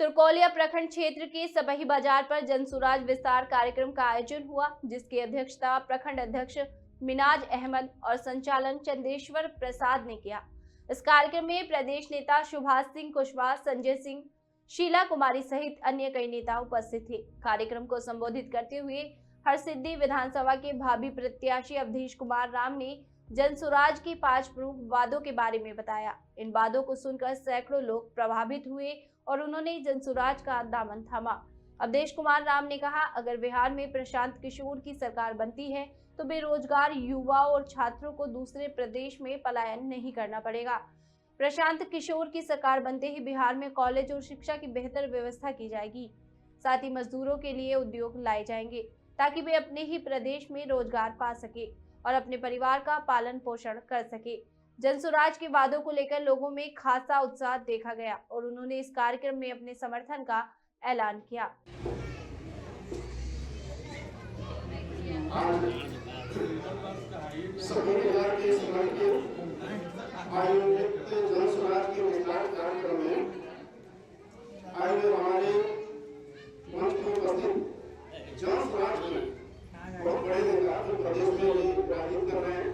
तुर्कोलिया प्रखंड क्षेत्र के सबही बाजार पर जनसुराज विस्तार कार्यक्रम का आयोजन हुआ, जिसकी अध्यक्षता प्रखंड अध्यक्ष मिनाज अहमद और संचालन चंदेश्वर प्रसाद ने किया। इस कार्यक्रम में प्रदेश नेता सुभाष सिंह कुशवाहा, संजय सिंह, शीला कुमारी सहित अन्य कई नेता उपस्थित थे। कार्यक्रम को संबोधित करते हुए हरसिद्धि विधानसभा के भावी प्रत्याशी अवधेश कुमार राम ने जनसुराज की 5 प्रमुख वादों के बारे में बताया। इन वादों को सुनकर सैकड़ों लोग प्रभावित हुए और उन्होंने जनसुराज का दामन थामा। अवधेश कुमार राम ने कहा, अगर बिहार में प्रशांत किशोर की सरकार बनती है तो बेरोजगार युवाओं और छात्रों को दूसरे प्रदेश में पलायन नहीं करना पड़ेगा। प्रशांत किशोर की सरकार बनते ही बिहार में कॉलेज और शिक्षा की बेहतर व्यवस्था की जाएगी। साथ ही मजदूरों के लिए उद्योग लाए जाएंगे ताकि वे अपने ही प्रदेश में रोजगार पा सके और अपने परिवार का पालन पोषण कर सके। जनसुराज के वादों को लेकर लोगों में खासा उत्साह देखा गया और उन्होंने इस कार्यक्रम में अपने समर्थन का ऐलान किया। आयोजित जनसुराज के विस्तार कार्यक्रम में हमारे मंच पर उपस्थित जनसुराज के बहुत बड़े नेता जो प्रदेश में राजनीति कर रहे हैं,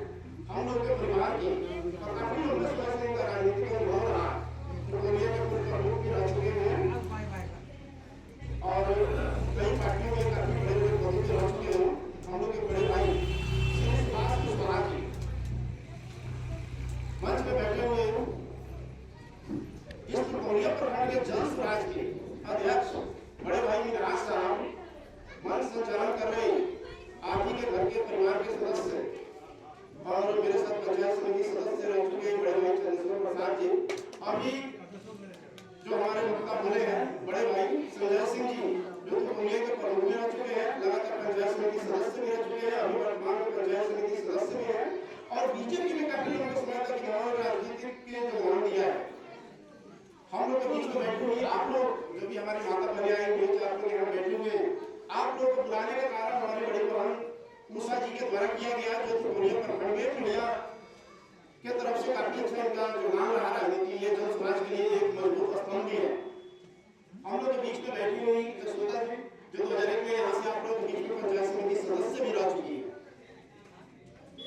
हम लोग के परिवार की और काफी लंबे समय से इनका राजनीतिक अनुभव रहा, तुर्कोलिया के पूर्व प्रमुख भी रह चुके हैं और कई पार्टियों में काफी बड़े बड़े पदों पे रह चुके हैं। हम लोग के बड़े भाई सुभाष कुशवाहा जी मंच में बैठे हुए हैं। इस तुर्कोलिया प्रखंड के जनसुराज के अध्यक्ष बड़े भाई मिनाज साहब मंच संचालन कर रहे हैं। आप ही के घर के परिवार के सदस्य और मेरे साथ पंचायत समिति सदस्य रह चुके बड़े भाई चंदेश्वर प्रसाद जी, अभी जो हमारे वक्ता बोले हैं बड़े भाई संजय सिंह जी जो तुर्कोलिया के प्रमुख रह चुके हैं, लगातार पंचायत समिति सदस्य भी रह चुके हैं, अभी वर्तमान में पंचायत समिति सदस्य भी हैं और बीजेपी में काफी लंबे समय तक राजनीतिक के योगदान दिया है। हम लोग के बीच में बैठे हुए आप लोग जो भी हमारी माता बलिया हुए आप लोग यहाँ बैठे हुए, आप लोग को बुलाने का कारण हमारे बड़े प्रधान मूसा जी के द्वारा किया गया, जो तुर्कोलिया प्रखंड में मीडिया के तरफ से काफी अच्छा इनका योगदान रहा राजनीति ये जनसुराज के लिए एक मजबूत स्तंभ भी है। हम लोग के बीच में बैठी हुई जसोदा जी जो 2001 में यहाँ से आप लोग के बीच में पंचायत समिति सदस्य भी रह चुकी है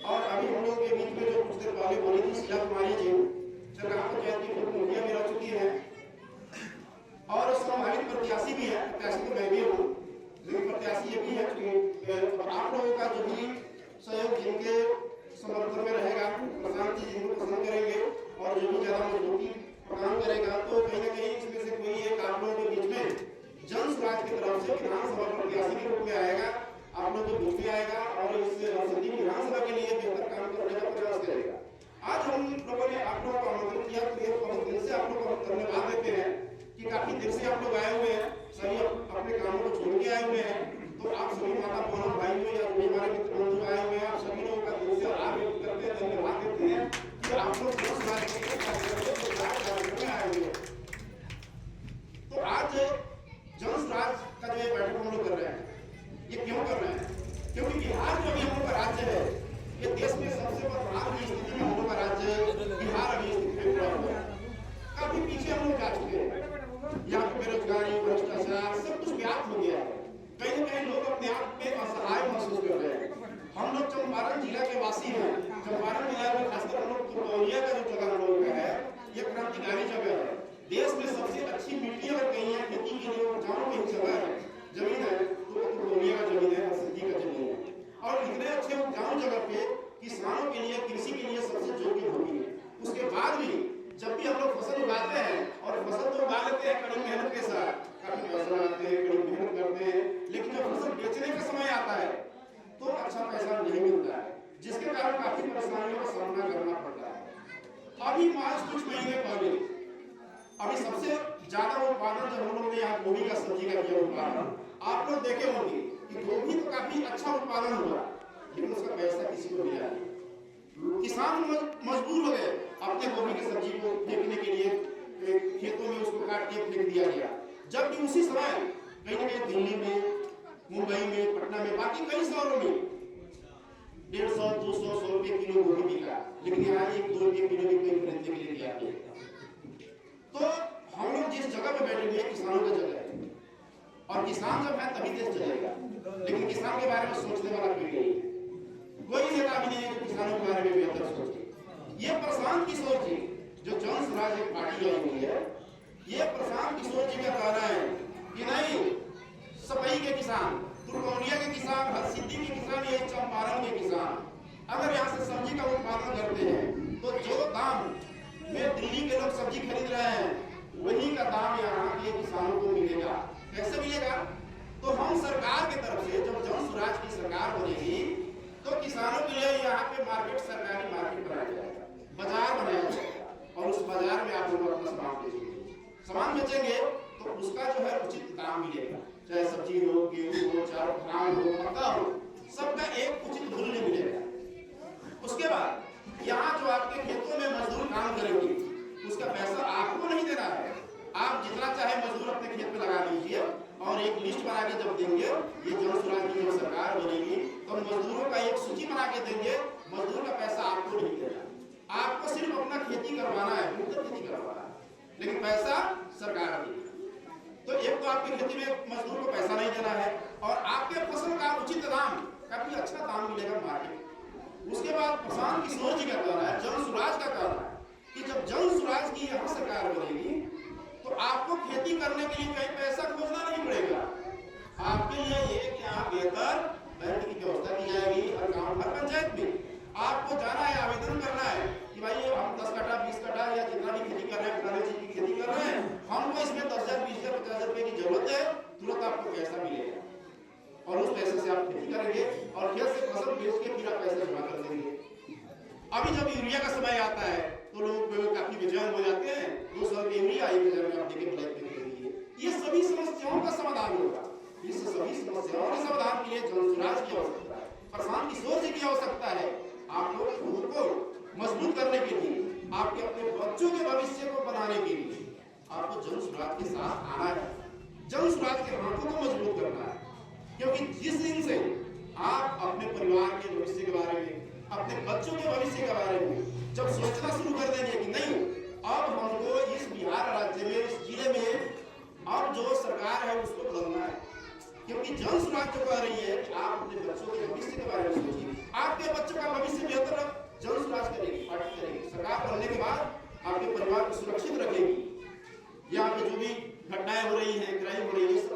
और अभी हम लोग के बीच में जो कुछ देर पहले बोली थी शीला कुमारी जी जो ग्राम पंचायत की पूर्व मुखिया भी रह चुकी है और संभावित प्रत्याशी भी है। प्रत्याशी तो मैं भी हूँ, लेकिन प्रत्याशी ये भी है कि आप लोगों का जो भी सहयोग जिनके समर्थन में रहेगा, प्रशांत जी जिनको पसंद करेंगे और जो भी ज्यादा मजबूती प्रदान करेगा, तो कहीं ना कहीं इसमें से कोई एक आप लोगों के बीच में जनसुराज की तरफ से विधानसभा प्रत्याशी के रूप में आएगा, आप लोगों के बीच में आएगा और इस विधानसभा के लिए बेहतर काम करने का प्रयास करेगा। आज हम लोगों ने आप लोगों को आमंत्रित किया, तो बहुत दिन से आप लोगों को धन्यवाद देते हैं कि काफी देर से आप लोग आए हुए हैं, सभी अपने कामों को छोड़ के आए हुए हैं। तो आप सभी माता बहनों भाई हुए या हमारे मित्र बंधु आए हुए हैं, आप सभी लोगों का दिल से आभार व्यक्त करते हैं, धन्यवाद देते हैं कि आप लोग आए हुए हैं। तो आज जनसुराज का जो बैठक हम लोग कर रहे हैं, ये क्यों कर रहे हैं? क्योंकि बिहार जो भी हम लोग का राज्य है, ये देश में सबसे बदनाम की स्थिति में हम लोग का राज्य बिहार अभी स्थिति में हुआ है। काफी पीछे हम लोग जा चुके हैं, यहाँ पे बेरोजगारी, भ्रष्टाचार सब कुछ व्याप्त हो गया है। कहीं ना कहीं लोग अपने आप में असहाय महसूस कर रहे हैं। हम लोग चंपारण जिला के वासी हैं, चंपारण जिला में खासकर हम लोग तुर्कोलिया का जो जगह हम लोग का है, ये क्रांतिकारी जगह है। देश में सबसे अच्छी मिट्टी अगर कहीं है खेती के लिए उपजाऊ कहीं जगह है, जमीन है, तो तुर्कोलिया का जमीन है, हरसिद्धि का जमीन है। और इतने अच्छे उपजाऊ जगह पे किसानों के लिए, कृषि के लिए सबसे जोखिम होगी है। उसके बाद भी जब भी हम लोग फसल उगाते हैं और फसल तो उगा लेते हैं कड़ी मेहनत के साथ, काफी पैसा लगाते हैं, कड़ी मेहनत करते हैं, लेकिन जब फसल बेचने का समय आता है तो अच्छा पैसा नहीं मिलता है, जिसके कारण काफी परेशानियों का सामना करना पड़ता है। अभी आज कुछ महीने पहले अभी सबसे ज्यादा उत्पादन जब हम लोग ने यहाँ गोभी का सब्जी का किया उत्पादन, आप लोग देखे होंगे कि गोभी तो काफी अच्छा उत्पादन हुआ, लेकिन उसका पैसा किसी को मिला नहीं। किसान मजबूर हो गए अपने गोभी की सब्जी को फेंकने के लिए, खेतों में उसको काट के फेंक दिया गया। जबकि उसी समय कहीं ना कहीं दिल्ली में, मुंबई में, पटना में, बाकी कई शहरों में 150, 200, 100 रुपए किलो गोभी बिका, लेकिन यहाँ 1-2 रुपए किलो भी कोई खरीदने के लिए तैयार नहीं। तो हम लोग जिस जगह पे बैठे हुए हैं किसानों की जगह है, और किसान जब है तभी देश चलेगा। लेकिन किसान के बारे में सोचने वाला कोई नहीं है, कोई नेता भी नहीं है जो किसानों के बारे में बेहतर सोचे। ये प्रशांत किशोर जी जो जन स्वराज एक पार्टी आई हुई है, ये प्रशांत किशोर जी का कहना है कि नहीं, सपही के किसान, तुर्कौनिया के किसान, हरसिद्धि के किसान, ये चंपारण के किसान अगर यहाँ से सब्जी का उत्पादन करते हैं तो जो दाम में दिल्ली के लोग सब्जी खरीद रहे हैं वही का दाम यहाँ के किसानों को मिलेगा। कैसे मिलेगा? तो हम सरकार की तरफ से जब जन स्वराज की सरकार बनेगी तो किसानों के लिए यहाँ पे मार्केट, सरकारी मार्केट बनाया जाएगा, बाजार बनाया जाएगा, और उस बाजार में आप लोग अपना सामान बेचेंगे। सामान बेचेंगे तो उसका जो है उचित दाम मिलेगा, चाहे सब्जी हो, गेहूं हो, चाहे धान हो, मक्का हो, सबका एक उचित मूल्य मिलेगा। उसके बाद यहाँ जो आपके खेतों में मजदूर काम करेंगे उसका पैसा आपको नहीं देना है, आप जितना चाहे मजदूर अपने खेत में लगा दीजिए, और एक लिस्ट बना के जब देंगे, ये जन स्वराज की जब सरकार बनेगी तो मजदूरों का एक सूची बना के देंगे, मजदूर का पैसा आपको नहीं देना, आपको सिर्फ अपना खेती करवाना है, मुफ्त खेती करवाना है, लेकिन पैसा सरकार देगी। तो एक तो आपकी खेती में मजदूर को पैसा नहीं देना है, और आपके फसल का उचित दाम, काफी अच्छा दाम मिलेगा मार्केट। उसके बाद प्रशांत किशोर जी का कहना है, जन स्वराज का कहना है कि जब जन स्वराज की यहाँ सरकार बनेगी तो आपको खेती करने के लिए कहीं पैसा खोजना नहीं पड़ेगा, आपके लिए ये कि यहाँ बेहतर बैंक की व्यवस्था की जाएगी, हर गांव हर पंचायत में आपको जाना है, आवेदन करना है कि भाई हम 10 कट्ठा 20 कट्ठा या जितना भी खेती कर रहे हैं, पुराने चीज की खेती कर रहे हैं, हमको इसमें 10,000 20,000 50,000 रुपए की जरूरत है, तुरंत आपको पैसा मिलेगा, और उस पैसे से आप खेती करेंगे और खेत से फसल बेच के फिर आप पैसा जमा कर देंगे। अभी जब यूरिया का समय आता है तो लोग काफी बेचैन हो जाते हैं, 200 रुपये यूरिया 1,000 में आप देके ब्लैक में खरीदिए। ये सभी समस्याओं का समाधान होगा, इस सभी समस्याओं के समाधान के लिए जन स्वराज की आवश्यकता है, प्रशांत किशोर जी की आवश्यकता है। आप लोग खुद को मजबूत करने के लिए, आपके अपने बच्चों के भविष्य को बनाने के लिए आपको जन स्वराज के साथ आना है, जन स्वराज के हाथों को मजबूत करना है, क्योंकि जिस दिन से आप अपने परिवार के भविष्य के बारे में, अपने बच्चों के भविष्य के बारे में जब सोचना शुरू कर देंगे कि नहीं, अब हमको इस बिहार राज्य में, इस जिले में अब जो सरकार है उसको बदलना है, क्योंकि जन स्वराज जो कह रही है कि आप अपने बच्चों के भविष्य के बारे में सोचिए, आपके बच्चों का भविष्य बेहतर जन स्वराज करेगी, पार्टी करेगी। सरकार बनने के बाद आपके परिवार को सुरक्षित रखेगी। यहाँ पे जो भी घटनाएं हो रही है, क्राइम हो रही है,